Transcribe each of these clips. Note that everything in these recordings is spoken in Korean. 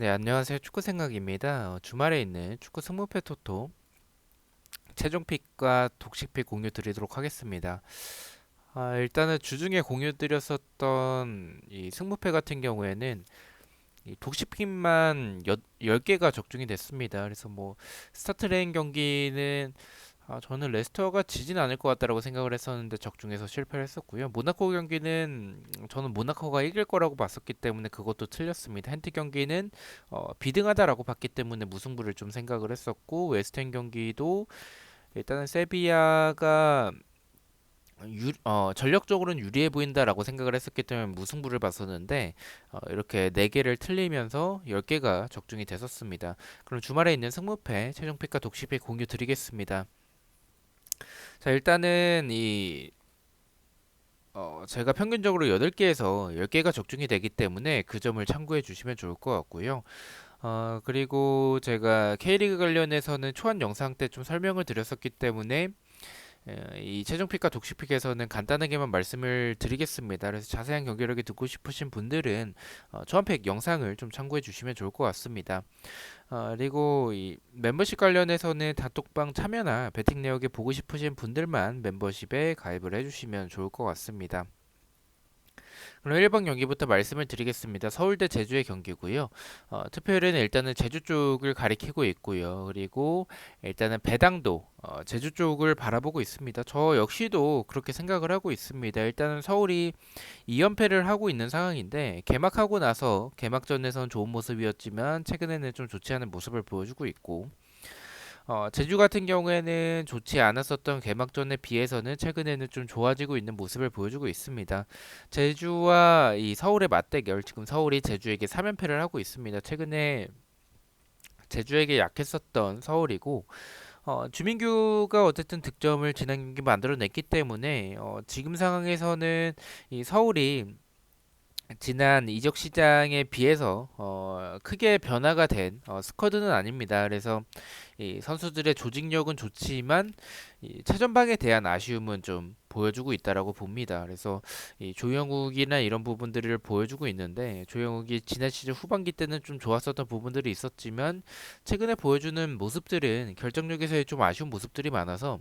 네, 안녕하세요. 축구 생각입니다. 주말에 있는 축구 승무패 토토 최종픽과 독식픽 공유 드리도록 하겠습니다. 일단은 주중에 공유 드렸었던 이 승무패 같은 경우에는 이 독식픽만 10개가 적중이 됐습니다. 그래서 뭐 스타트 레인 경기는 저는 레스터가 지진 않을 것 같다라고 생각을 했었는데 적중해서 실패를 했었고요. 모나코 경기는 저는 모나코가 이길 거라고 봤었기 때문에 그것도 틀렸습니다. 헨트 경기는 비등하다라고 봤기 때문에 무승부를 좀 생각을 했었고, 웨스트햄 경기도 일단은 세비야가 전력적으로는 유리해 보인다라고 생각을 했었기 때문에 무승부를 봤었는데, 이렇게 4개를 틀리면서 10개가 적중이 됐었습니다. 그럼 주말에 있는 승무패 최종픽과 독식픽 공유 드리겠습니다. 자, 일단은 제가 평균적으로 8개에서 10개가 적중이 되기 때문에 그 점을 참고해 주시면 좋을 것 같고요. 그리고 제가 K리그 관련해서는 초안 영상 때 좀 설명을 드렸었기 때문에 이 최종픽과 독식픽에서는 간단하게만 말씀을 드리겠습니다. 그래서 자세한 경기력이 듣고 싶으신 분들은 초안팩 영상을 좀 참고해 주시면 좋을 것 같습니다. 그리고 이 멤버십 관련해서는 단톡방 참여나 베팅 내역에 보고 싶으신 분들만 멤버십에 가입을 해주시면 좋을 것 같습니다. 그럼 1번 경기부터 말씀을 드리겠습니다. 서울대 제주의 경기고요. 투표율은 일단은 제주 쪽을 가리키고 있고요. 그리고 일단은 배당도 제주 쪽을 바라보고 있습니다. 저 역시도 그렇게 생각을 하고 있습니다. 일단은 서울이 2연패를 하고 있는 상황인데 개막하고 나서 개막전에선 좋은 모습이었지만 최근에는 좀 좋지 않은 모습을 보여주고 있고, 제주 같은 경우에는 좋지 않았었던 개막전에 비해서는 최근에는 좀 좋아지고 있는 모습을 보여주고 있습니다. 제주와 이 서울의 맞대결, 지금 서울이 제주에게 3연패를 하고 있습니다. 최근에 제주에게 약했었던 서울이고, 주민규가 어쨌든 득점을 지난 경기 만들어냈기 때문에 지금 상황에서는 이 서울이 지난 이적 시장에 비해서 크게 변화가 된 스쿼드는 아닙니다. 그래서 이 선수들의 조직력은 좋지만 이 최전방에 대한 아쉬움은 좀 보여주고 있다라고 봅니다. 그래서 이 조영욱이나 이런 부분들을 보여주고 있는데, 조영욱이 지난 시즌 후반기 때는 좀 좋았었던 부분들이 있었지만 최근에 보여주는 모습들은 결정력에서의 좀 아쉬운 모습들이 많아서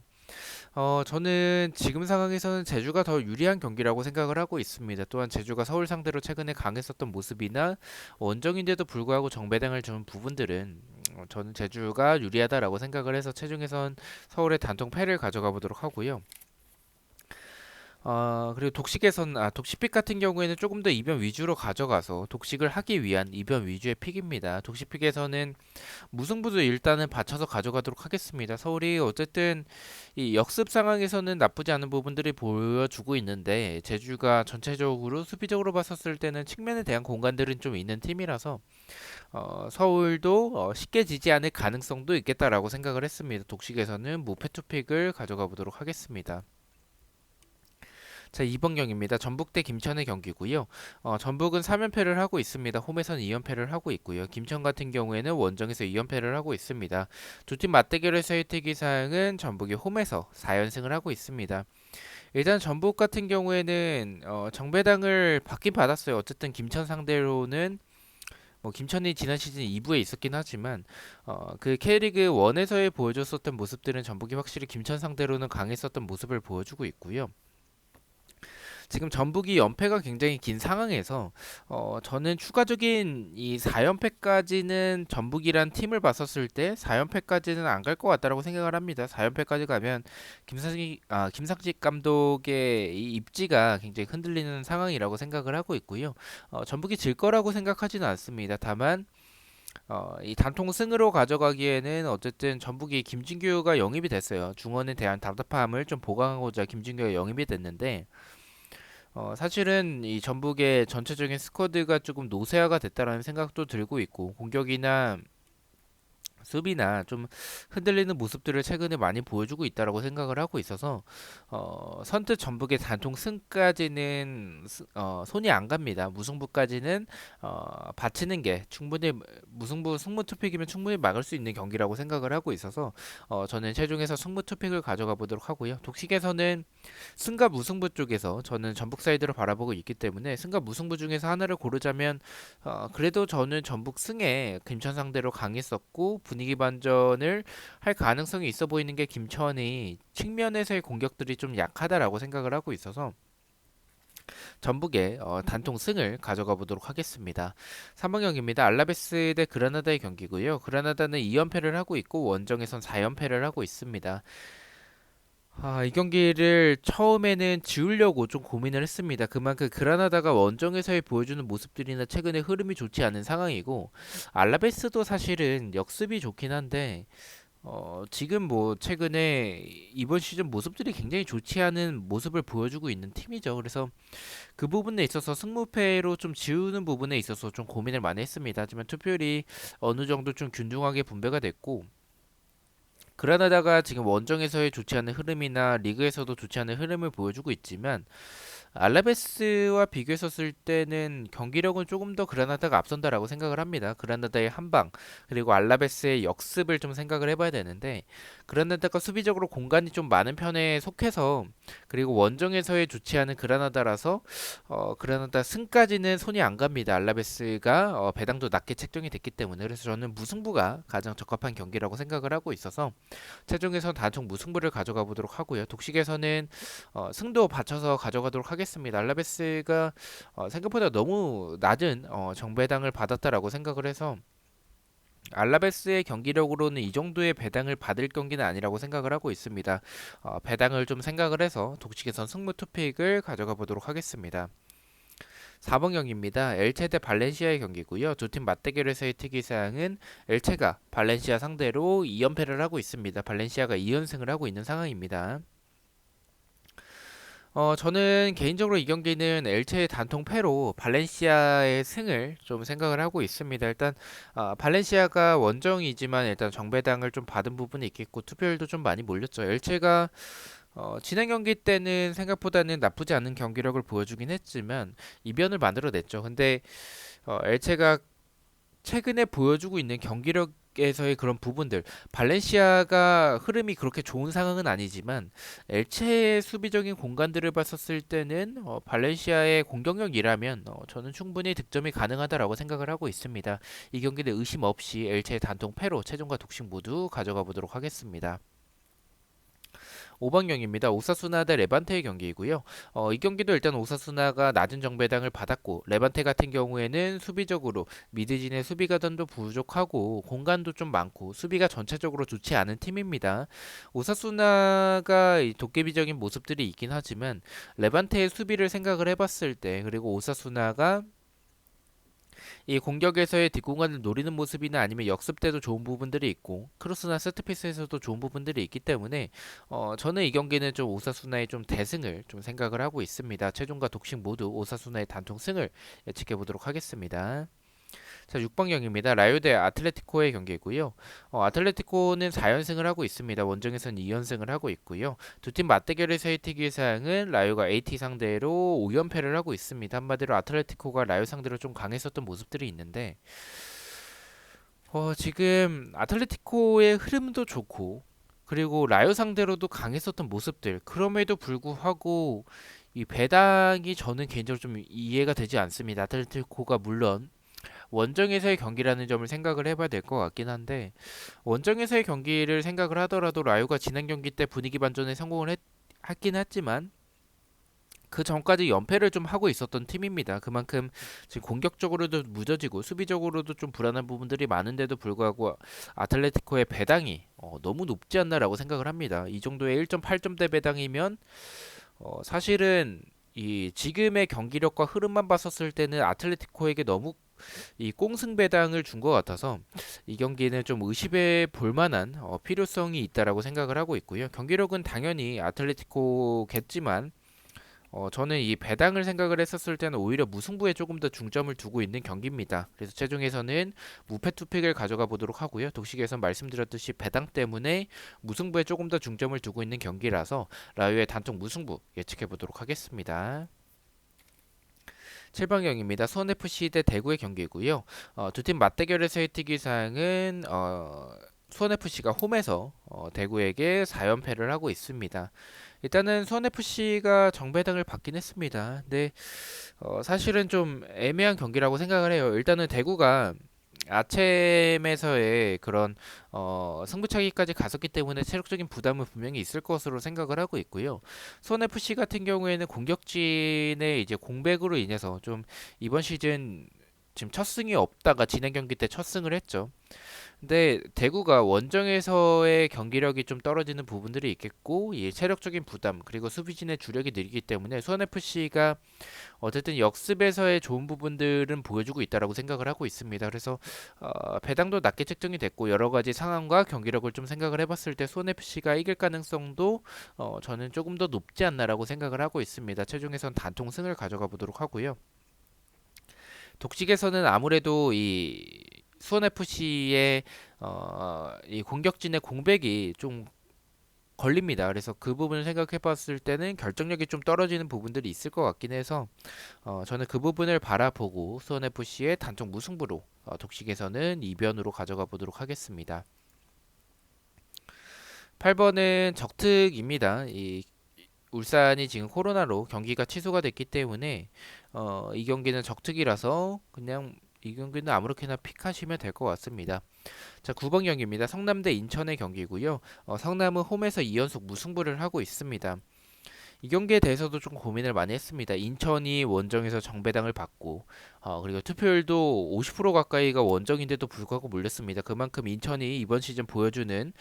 저는 지금 상황에서는 제주가 더 유리한 경기라고 생각을 하고 있습니다. 또한 제주가 서울 상대로 최근에 강했었던 모습이나 원정인데도 불구하고 정배당을 준 부분들은 저는 제주가 유리하다라고 생각을 해서 최종에선 서울의 단통 패를 가져가 보도록 하고요. 그리고 독식픽 같은 경우에는 조금 더 이변 위주로 가져가서 독식을 하기 위한 이변 위주의 픽입니다. 독식픽에서는 무승부도 일단은 받쳐서 가져가도록 하겠습니다. 서울이 어쨌든 이 역습 상황에서는 나쁘지 않은 부분들이 보여주고 있는데, 제주가 전체적으로 수비적으로 봤었을 때는 측면에 대한 공간들은 좀 있는 팀이라서 서울도 쉽게 지지 않을 가능성도 있겠다라고 생각을 했습니다. 독식에서는 무패 투픽을 가져가 보도록 하겠습니다. 자, 2번 경기입니다. 전북 대 김천의 경기고요. 전북은 3연패를 하고 있습니다. 홈에서는 2연패를 하고 있고요. 김천 같은 경우에는 원정에서 2연패를 하고 있습니다. 두 팀 맞대결에서의 특이사항은 전북이 홈에서 4연승을 하고 있습니다. 일단 전북 같은 경우에는 정배당을 받긴 받았어요. 어쨌든 김천 상대로는 뭐 김천이 지난 시즌 2부에 있었긴 하지만 그 K리그 1에서의 보여줬었던 모습들은 전북이 확실히 김천 상대로는 강했었던 모습을 보여주고 있고요. 지금 전북이 연패가 굉장히 긴 상황에서 저는 추가적인 이 4연패까지는 전북이란 팀을 봤었을 때 4연패까지는 안 갈 것 같다라고 생각을 합니다. 4연패까지 가면 김상식 감독의 이 입지가 굉장히 흔들리는 상황이라고 생각을 하고 있고요. 전북이 질 거라고 생각하지는 않습니다. 다만 이 단통 승으로 가져가기에는 어쨌든 전북이 김진규가 영입이 됐어요. 중원에 대한 답답함을 좀 보강하고자 김진규가 영입이 됐는데, 사실은 이 전북의 전체적인 스쿼드가 조금 노쇠화가 됐다라는 생각도 들고 있고, 공격이나 수비나 좀 흔들리는 모습들을 최근에 많이 보여주고 있다라고 생각을 하고 있어서 선뜻 전북의 단통 승까지는 손이 안 갑니다. 무승부까지는 받치는 게 충분히 무승부 승부 투픽이면 충분히 막을 수 있는 경기라고 생각을 하고 있어서 저는 최종에서 승부 투픽을 가져가 보도록 하고요. 독식에서는 승과 무승부 쪽에서 저는 전북 사이드를 바라보고 있기 때문에 승과 무승부 중에서 하나를 고르자면 그래도 저는 전북 승에 김천 상대로 강했었고 분위기 반전을 할 가능성이 있어 보이는 게 김천이 측면에서의 공격들이 좀 약하다라고 생각을 하고 있어서 전북의 단통 승을 가져가 보도록 하겠습니다. 3번 경기입니다. 알라베스 대 그라나다의 경기고요. 그라나다는 2연패를 하고 있고 원정에선 4연패를 하고 있습니다. 이 경기를 처음에는 지우려고 좀 고민을 했습니다. 그만큼 그라나다가 원정에서의 보여주는 모습들이나 최근에 흐름이 좋지 않은 상황이고 알라베스도 사실은 역습이 좋긴 한데 지금 뭐 최근에 이번 시즌 모습들이 굉장히 좋지 않은 모습을 보여주고 있는 팀이죠. 그래서 그 부분에 있어서 승무패로 좀 지우는 부분에 있어서 좀 고민을 많이 했습니다. 하지만 투표율이 어느 정도 좀 균등하게 분배가 됐고 그라나다가 지금 원정에서의 좋지 않은 흐름이나 리그에서도 좋지 않은 흐름을 보여주고 있지만 알라베스와 비교했었을 때는 경기력은 조금 더 그라나다가 앞선다라고 생각을 합니다. 그라나다의 한방 그리고 알라베스의 역습을 좀 생각을 해봐야 되는데 그라나다가 수비적으로 공간이 좀 많은 편에 속해서 그리고 원정에서의 좋지 않은 그라나다라서 그라나다 승까지는 손이 안 갑니다. 알라베스가 배당도 낮게 책정이 됐기 때문에 그래서 저는 무승부가 가장 적합한 경기라고 생각을 하고 있어서 최종에선 단총 무승부를 가져가 보도록 하고요. 독식에서는 승도 받쳐서 가져가도록 하겠습니다. 알라베스가 생각보다 너무 낮은 정배당을 받았다라고 생각을 해서 알라베스의 경기력으로는 이 정도의 배당을 받을 경기는 아니라고 생각을 하고 있습니다. 배당을 좀 생각을 해서 독식에선 승부 투픽을 가져가 보도록 하겠습니다. 4번 경기입니다. 엘체 대 발렌시아의 경기고요. 두 팀 맞대결에서의 특이사항은 엘체가 발렌시아 상대로 2연패를 하고 있습니다. 발렌시아가 2연승을 하고 있는 상황입니다. 저는 개인적으로 이 경기는 엘체의 단통 패로 발렌시아의 승을 좀 생각을 하고 있습니다. 일단 발렌시아가 원정이지만 일단 정배당을 좀 받은 부분이 있겠고 투표율도 좀 많이 몰렸죠. 엘체가 지난 경기 때는 생각보다는 나쁘지 않은 경기력을 보여주긴 했지만 이변을 만들어냈죠. 근데 엘체가 최근에 보여주고 있는 경기력에서의 그런 부분들 발렌시아가 흐름이 그렇게 좋은 상황은 아니지만 엘체의 수비적인 공간들을 봤었을 때는 발렌시아의 공격력이라면 저는 충분히 득점이 가능하다라고 생각을 하고 있습니다. 이 경기는 의심 없이 엘체의 단통 패로 최종과 독식 모두 가져가 보도록 하겠습니다. 5번 경기입니다. 오사수나 대 레반테의 경기이고요. 이 경기도 일단 오사수나가 낮은 정배당을 받았고 레반테 같은 경우에는 수비적으로 미드진의 수비 가던도 부족하고 공간도 좀 많고 수비가 전체적으로 좋지 않은 팀입니다. 오사수나가 도깨비적인 모습들이 있긴 하지만 레반테의 수비를 생각을 해봤을 때 그리고 오사수나가 이 공격에서의 뒷공간을 노리는 모습이나 아니면 역습 때도 좋은 부분들이 있고 크로스나 세트피스에서도 좋은 부분들이 있기 때문에 저는 이 경기는 좀 오사수나의 좀 대승을 좀 생각을 하고 있습니다. 최종과 독식 모두 오사수나의 단통 승을 예측해 보도록 하겠습니다. 자, 6번 경기입니다. 라요 대 아틀레티코의 경기이고요. 아틀레티코는 4연승을 하고 있습니다. 원정에서는 2연승을 하고 있고요. 두 팀 맞대결에서의 특이사항은 라요가 AT 상대로 5연패를 하고 있습니다. 한마디로 아틀레티코가 라요 상대로 좀 강했었던 모습들이 있는데 지금 아틀레티코의 흐름도 좋고 그리고 라요 상대로도 강했었던 모습들 그럼에도 불구하고 이 배당이 저는 개인적으로 좀 이해가 되지 않습니다. 아틀레티코가 물론 원정에서의 경기라는 점을 생각을 해봐야 될 것 같긴 한데 원정에서의 경기를 생각을 하더라도 라요가 지난 경기 때 분위기 반전에 성공을 했긴 했지만 그 전까지 연패를 좀 하고 있었던 팀입니다. 그만큼 지금 공격적으로도 무뎌지고 수비적으로도 좀 불안한 부분들이 많은데도 불구하고 아틀레티코의 배당이 너무 높지 않나라고 생각을 합니다. 이 정도의 1.8점대 배당이면 사실은 이 지금의 경기력과 흐름만 봤었을 때는 아틀레티코에게 너무 이 꽁승 배당을 준 것 같아서 이 경기는 좀 의심해 볼 만한 필요성이 있다라고 생각을 하고 있고요. 경기력은 당연히 아틀레티코겠지만 저는 이 배당을 생각을 했었을 때는 오히려 무승부에 조금 더 중점을 두고 있는 경기입니다. 그래서 최종에서는 무패 투픽을 가져가 보도록 하고요. 독식에서 말씀드렸듯이 배당 때문에 무승부에 조금 더 중점을 두고 있는 경기라서 라유의 단통 무승부 예측해 보도록 하겠습니다. 7번경입니다. 수원FC 대 대구의 경기고요. 두 팀 맞대결에서의 특이사항은 수원FC가 홈에서 대구에게 4연패를 하고 있습니다. 일단은 수원FC가 정배당을 받긴 했습니다. 근데 사실은 좀 애매한 경기라고 생각을 해요. 일단은 대구가 아챔에서의 그런 승부차기까지 갔었기 때문에 체력적인 부담은 분명히 있을 것으로 생각을 하고 있고요. 수원 FC 같은 경우에는 공격진의 이제 공백으로 인해서 좀 이번 시즌 지금 첫 승이 없다가 진행 경기 때 첫 승을 했죠. 근데 대구가 원정에서의 경기력이 좀 떨어지는 부분들이 있겠고, 이 체력적인 부담 그리고 수비진의 주력이 느리기 때문에 수원 FC가 어쨌든 역습에서의 좋은 부분들은 보여주고 있다라고 생각을 하고 있습니다. 그래서 배당도 낮게 책정이 됐고 여러 가지 상황과 경기력을 좀 생각을 해봤을 때 수원 FC가 이길 가능성도 저는 조금 더 높지 않나라고 생각을 하고 있습니다. 최종에선 단통 승을 가져가 보도록 하고요. 독식에서는 아무래도 이 수원 FC의 이 공격진의 공백이 좀 걸립니다. 그래서 그 부분을 생각해 봤을 때는 결정력이 좀 떨어지는 부분들이 있을 것 같긴 해서 저는 그 부분을 바라보고 수원FC의 단통 무승부로 독식에서는 이변으로 가져가 보도록 하겠습니다. 8번은 적특입니다. 이 울산이 지금 코로나로 경기가 취소가 됐기 때문에 이 경기는 적특이라서 그냥 이 경기는 아무렇게나 픽하시면 될 것 같습니다. 자, 9번 경기입니다. 성남 대 인천의 경기고요. 성남은 홈에서 2연속 무승부를 하고 있습니다. 이 경기에 대해서도 좀 고민을 많이 했습니다. 인천이 원정에서 정배당을 받고 그리고 투표율도 50% 가까이가 원정인데도 불구하고 몰렸습니다. 그만큼 인천이 이번 시즌 보여주는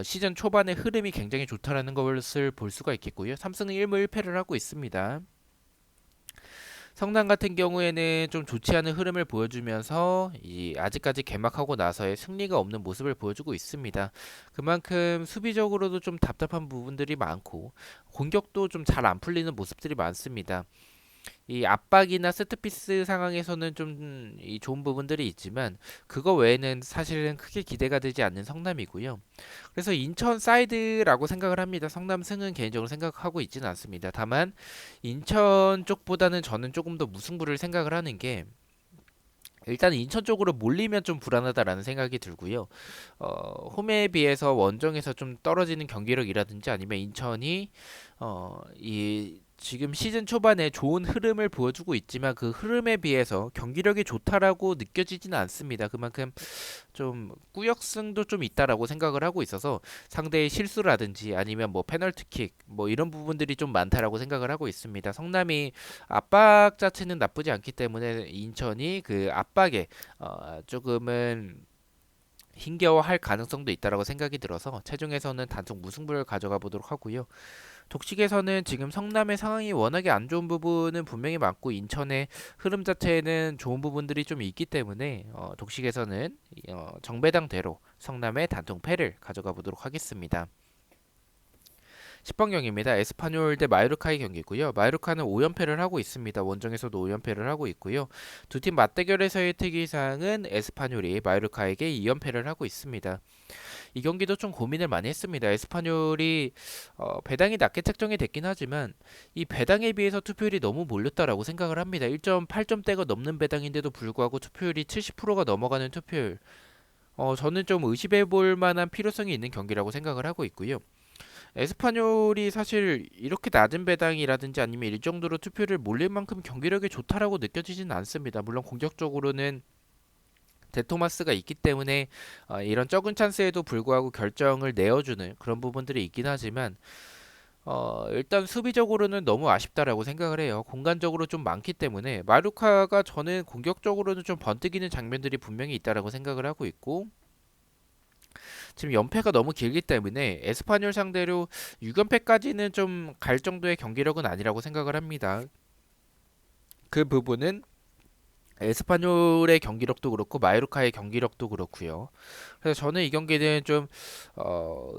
시즌 초반의 흐름이 굉장히 좋다라는 것을 볼 수가 있겠고요. 3승 1무 1패를 하고 있습니다. 성남 같은 경우에는 좀 좋지 않은 흐름을 보여주면서 아직까지 개막하고 나서의 승리가 없는 모습을 보여주고 있습니다. 그만큼 수비적으로도 좀 답답한 부분들이 많고 공격도 좀 잘 안 풀리는 모습들이 많습니다. 이 압박이나 세트피스 상황에서는 좀 좋은 부분들이 있지만 그거 외에는 사실은 크게 기대가 되지 않는 성남이고요. 그래서 인천 사이드라고 생각을 합니다. 성남 승은 개인적으로 생각하고 있지는 않습니다. 다만 인천 쪽보다는 저는 조금 더 무승부를 생각을 하는 게 일단 인천 쪽으로 몰리면 좀 불안하다라는 생각이 들고요. 홈에 비해서 원정에서 좀 떨어지는 경기력이라든지 아니면 인천이 이 지금 시즌 초반에 좋은 흐름을 보여주고 있지만 그 흐름에 비해서 경기력이 좋다라고 느껴지지는 않습니다. 그만큼 좀 꾸역승도 좀 있다라고 생각을 하고 있어서 상대의 실수라든지 아니면 뭐 페널티킥 뭐 이런 부분들이 좀 많다라고 생각을 하고 있습니다. 성남이 압박 자체는 나쁘지 않기 때문에 인천이 그 압박에 조금은 힘겨워할 가능성도 있다라고 생각이 들어서 최종에서는 단속 무승부를 가져가 보도록 하고요. 독식에서는 지금 성남의 상황이 워낙에 안 좋은 부분은 분명히 많고 인천의 흐름 자체에는 좋은 부분들이 좀 있기 때문에 독식에서는 정배당대로 성남의 단통 패를 가져가 보도록 하겠습니다. 10번 경기입니다. 에스파뇰 대 마요르카의 경기고요. 마요르카는 5연패를 하고 있습니다. 원정에서도 5연패를 하고 있고요. 두 팀 맞대결에서의 특이사항은 에스파뇰이 마요르카에게 2연패를 하고 있습니다. 이 경기도 좀 고민을 많이 했습니다. 에스파뇰이 배당이 낮게 책정이 됐긴 하지만 이 배당에 비해서 투표율이 너무 몰렸다라고 생각을 합니다. 1.8점대가 넘는 배당인데도 불구하고 투표율이 70%가 넘어가는 투표율. 저는 좀 의심해 볼 만한 필요성이 있는 경기라고 생각을 하고 있고요. 에스파뇰이 사실 이렇게 낮은 배당이라든지 아니면 이 정도로 투표를 몰릴 만큼 경기력이 좋다라고 느껴지지는 않습니다. 물론 공격적으로는 데토마스가 있기 때문에 이런 적은 찬스에도 불구하고 결정을 내어주는 그런 부분들이 있긴 하지만 일단 수비적으로는 너무 아쉽다라고 생각을 해요. 공간적으로 좀 많기 때문에 마루카가 저는 공격적으로는 좀 번뜩이는 장면들이 분명히 있다라고 생각을 하고 있고 지금 연패가 너무 길기 때문에 에스파뇰 상대로 6연패까지는 좀 갈 정도의 경기력은 아니라고 생각을 합니다. 그 부분은 에스파뇰의 경기력도 그렇고 마요르카의 경기력도 그렇고요. 그래서 저는 이 경기는 좀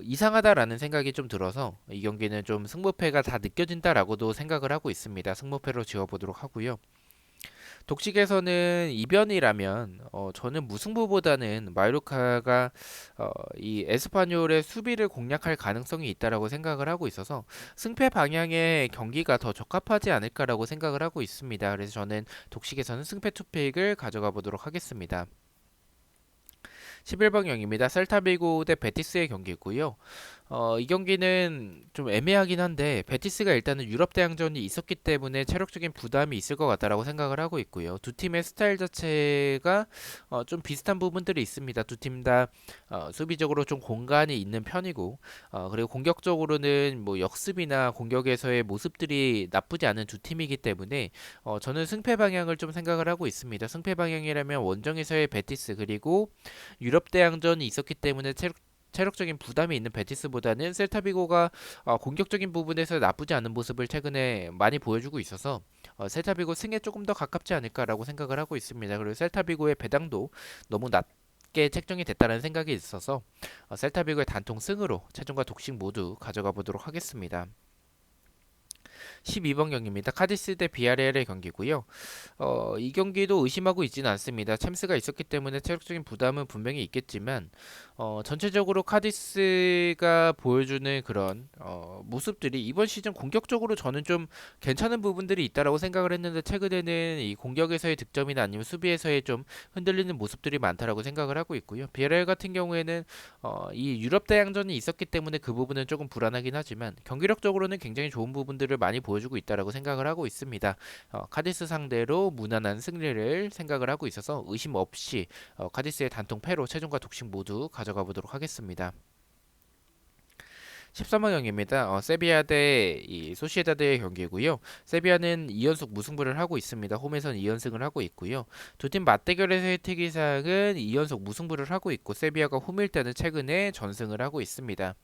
이상하다라는 생각이 좀 들어서 이 경기는 좀 승부패가 다 느껴진다라고도 생각을 하고 있습니다. 승부패로 지어보도록 하고요. 독식에서는 이변이라면 저는 무승부보다는 마요르카가 이 에스파뇰의 수비를 공략할 가능성이 있다라고 생각을 하고 있어서 승패 방향의 경기가 더 적합하지 않을까라고 생각을 하고 있습니다. 그래서 저는 독식에서는 승패 투픽을 가져가 보도록 하겠습니다. 11번경입니다. 셀타비고 대 베티스의 경기고요. 이 경기는 좀 애매하긴 한데 베티스가 일단은 유럽 대항전이 있었기 때문에 체력적인 부담이 있을 것 같다라고 생각을 하고 있고요. 두 팀의 스타일 자체가 좀 비슷한 부분들이 있습니다. 두 팀 다 수비적으로 좀 공간이 있는 편이고 그리고 공격적으로는 뭐 역습이나 공격에서의 모습들이 나쁘지 않은 두 팀이기 때문에 저는 승패 방향을 좀 생각을 하고 있습니다. 승패 방향이라면 원정에서의 베티스 그리고 유럽 대항전이 있었기 때문에 체력적인 부담이 있는 베티스보다는 셀타비고가 공격적인 부분에서 나쁘지 않은 모습을 최근에 많이 보여주고 있어서 셀타비고 승에 조금 더 가깝지 않을까라고 생각을 하고 있습니다. 그리고 셀타비고의 배당도 너무 낮게 책정이 됐다는 생각이 있어서 셀타비고의 단통 승으로 최종과 독식 모두 가져가 보도록 하겠습니다. 12번 경기입니다. 카디스 대 비아레알의 경기고요. 이 경기도 의심하고 있지는 않습니다. 챔스가 있었기 때문에 체력적인 부담은 분명히 있겠지만 전체적으로 카디스가 보여주는 그런 모습들이 이번 시즌 공격적으로 저는 좀 괜찮은 부분들이 있다라고 생각을 했는데 최근에는 이 공격에서의 득점이나 아니면 수비에서의 좀 흔들리는 모습들이 많다라고 생각을 하고 있고요. 비아레알 같은 경우에는 이 유럽 대항전이 있었기 때문에 그 부분은 조금 불안하긴 하지만 경기력적으로는 굉장히 좋은 부분들을 많이 보여주고 있다라고 생각을 하고 있습니다. 카디스 상대로 무난한 승리를 생각을 하고 있어서 의심 없이 카디스의 단통 패로 최종과 독식 모두 가져가 보도록 하겠습니다. 13번 경기입니다. 세비야 대 이 소시에다드의 경기고요. 세비야는 2연속 무승부를 하고 있습니다. 홈에서는 2연승을 하고 있고요. 두 팀 맞대결에서의 특이사항은 2연속 무승부를 하고 있고 세비야가 홈일 때는 최근에 전승을 하고 있습니다.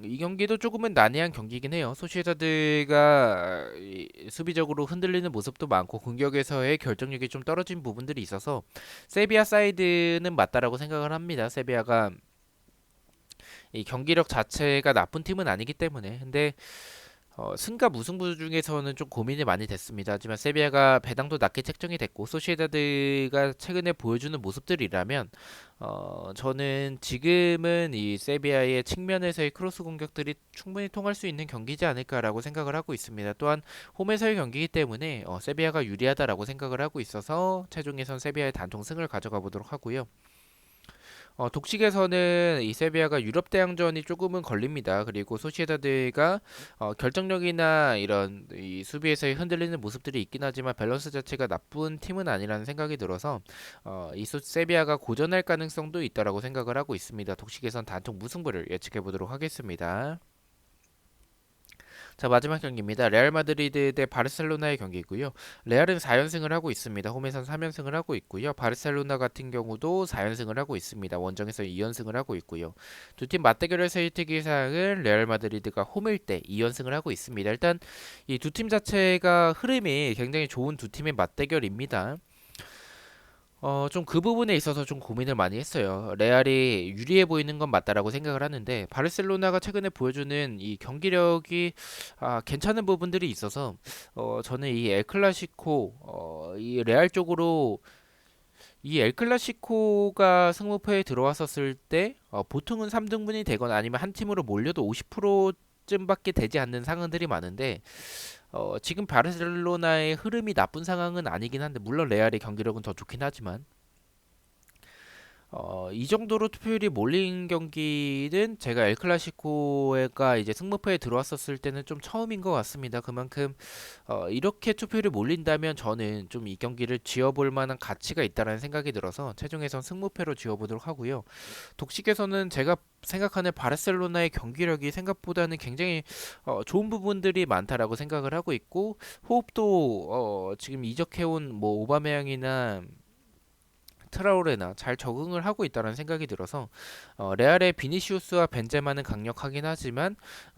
이 경기도 조금은 난해한 경기긴 해요. 소시에다드가 수비적으로 흔들리는 모습도 많고 공격에서의 결정력이 좀 떨어진 부분들이 있어서 세비야 사이드는 맞다라고 생각을 합니다. 세비야가 이 경기력 자체가 나쁜 팀은 아니기 때문에 근데 승과 무승부 중에서는 좀 고민이 많이 됐습니다. 하지만 세비야가 배당도 낮게 책정이 됐고 소시에다드가 최근에 보여주는 모습들이라면 저는 지금은 이 세비야의 측면에서의 크로스 공격들이 충분히 통할 수 있는 경기지 않을까라고 생각을 하고 있습니다. 또한 홈에서의 경기이기 때문에 세비야가 유리하다라고 생각을 하고 있어서 최종에선 세비야의 단통 승을 가져가 보도록 하고요. 독식에서는 이 세비야가 유럽 대항전이 조금은 걸립니다. 그리고 소시에다드가 결정력이나 이런 이 수비에서의 흔들리는 모습들이 있긴 하지만 밸런스 자체가 나쁜 팀은 아니라는 생각이 들어서 이 세비야가 고전할 가능성도 있다라고 생각을 하고 있습니다. 독식에선 단통 무승부를 예측해 보도록 하겠습니다. 자, 마지막 경기입니다. 레알 마드리드 대 바르셀로나의 경기고요. 레알은 4연승을 하고 있습니다. 홈에선 3연승을 하고 있고요. 바르셀로나 같은 경우도 4연승을 하고 있습니다. 원정에서 2연승을 하고 있고요. 두 팀 맞대결에서의 특이사항은 레알 마드리드가 홈일 때 2연승을 하고 있습니다. 일단 이 두 팀 자체가 흐름이 굉장히 좋은 두 팀의 맞대결입니다. 좀 그 부분에 있어서 좀 고민을 많이 했어요. 레알이 유리해 보이는 건 맞다라고 생각을 하는데 바르셀로나가 최근에 보여주는 이 경기력이 괜찮은 부분들이 있어서 저는 이 엘클라시코 이 레알 쪽으로 이 엘클라시코가 승무패에 들어왔었을 때 보통은 3등분이 되거나 아니면 한 팀으로 몰려도 50%쯤밖에 되지 않는 상황들이 많은데 지금 바르셀로나의 흐름이 나쁜 상황은 아니긴 한데 물론 레알의 경기력은 더 좋긴 하지만 이 정도로 투표율이 몰린 경기는 제가 엘클라시코가 이제 승무패에 들어왔었을 때는 좀 처음인 것 같습니다. 그만큼 이렇게 투표율이 몰린다면 저는 좀 이 경기를 지어볼 만한 가치가 있다는 생각이 들어서 최종에선 승무패로 지어보도록 하고요. 독식에서는 제가 생각하는 바르셀로나의 경기력이 생각보다는 굉장히 좋은 부분들이 많다라고 생각을 하고 있고 호흡도 지금 이적해온 뭐 오바메양이나 트라우레나 잘 적응을 하고 있다는 생각이 들어서 레알의 비니시우스와 벤제마는 강력하긴 하지만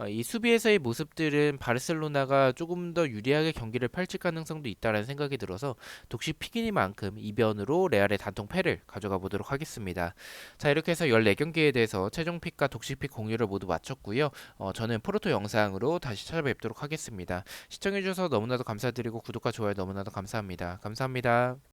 이 수비에서의 모습들은 바르셀로나가 조금 더 유리하게 경기를 펼칠 가능성도 있다는 생각이 들어서 독식 픽이니만큼 이변으로 레알의 단통 패를 가져가 보도록 하겠습니다. 자, 이렇게 해서 14경기에 대해서 최종 픽과 독식 픽 공유를 모두 마쳤고요. 저는 프로토 영상으로 다시 찾아뵙도록 하겠습니다. 시청해주셔서 너무나도 감사드리고 구독과 좋아요 너무나도 감사합니다. 감사합니다.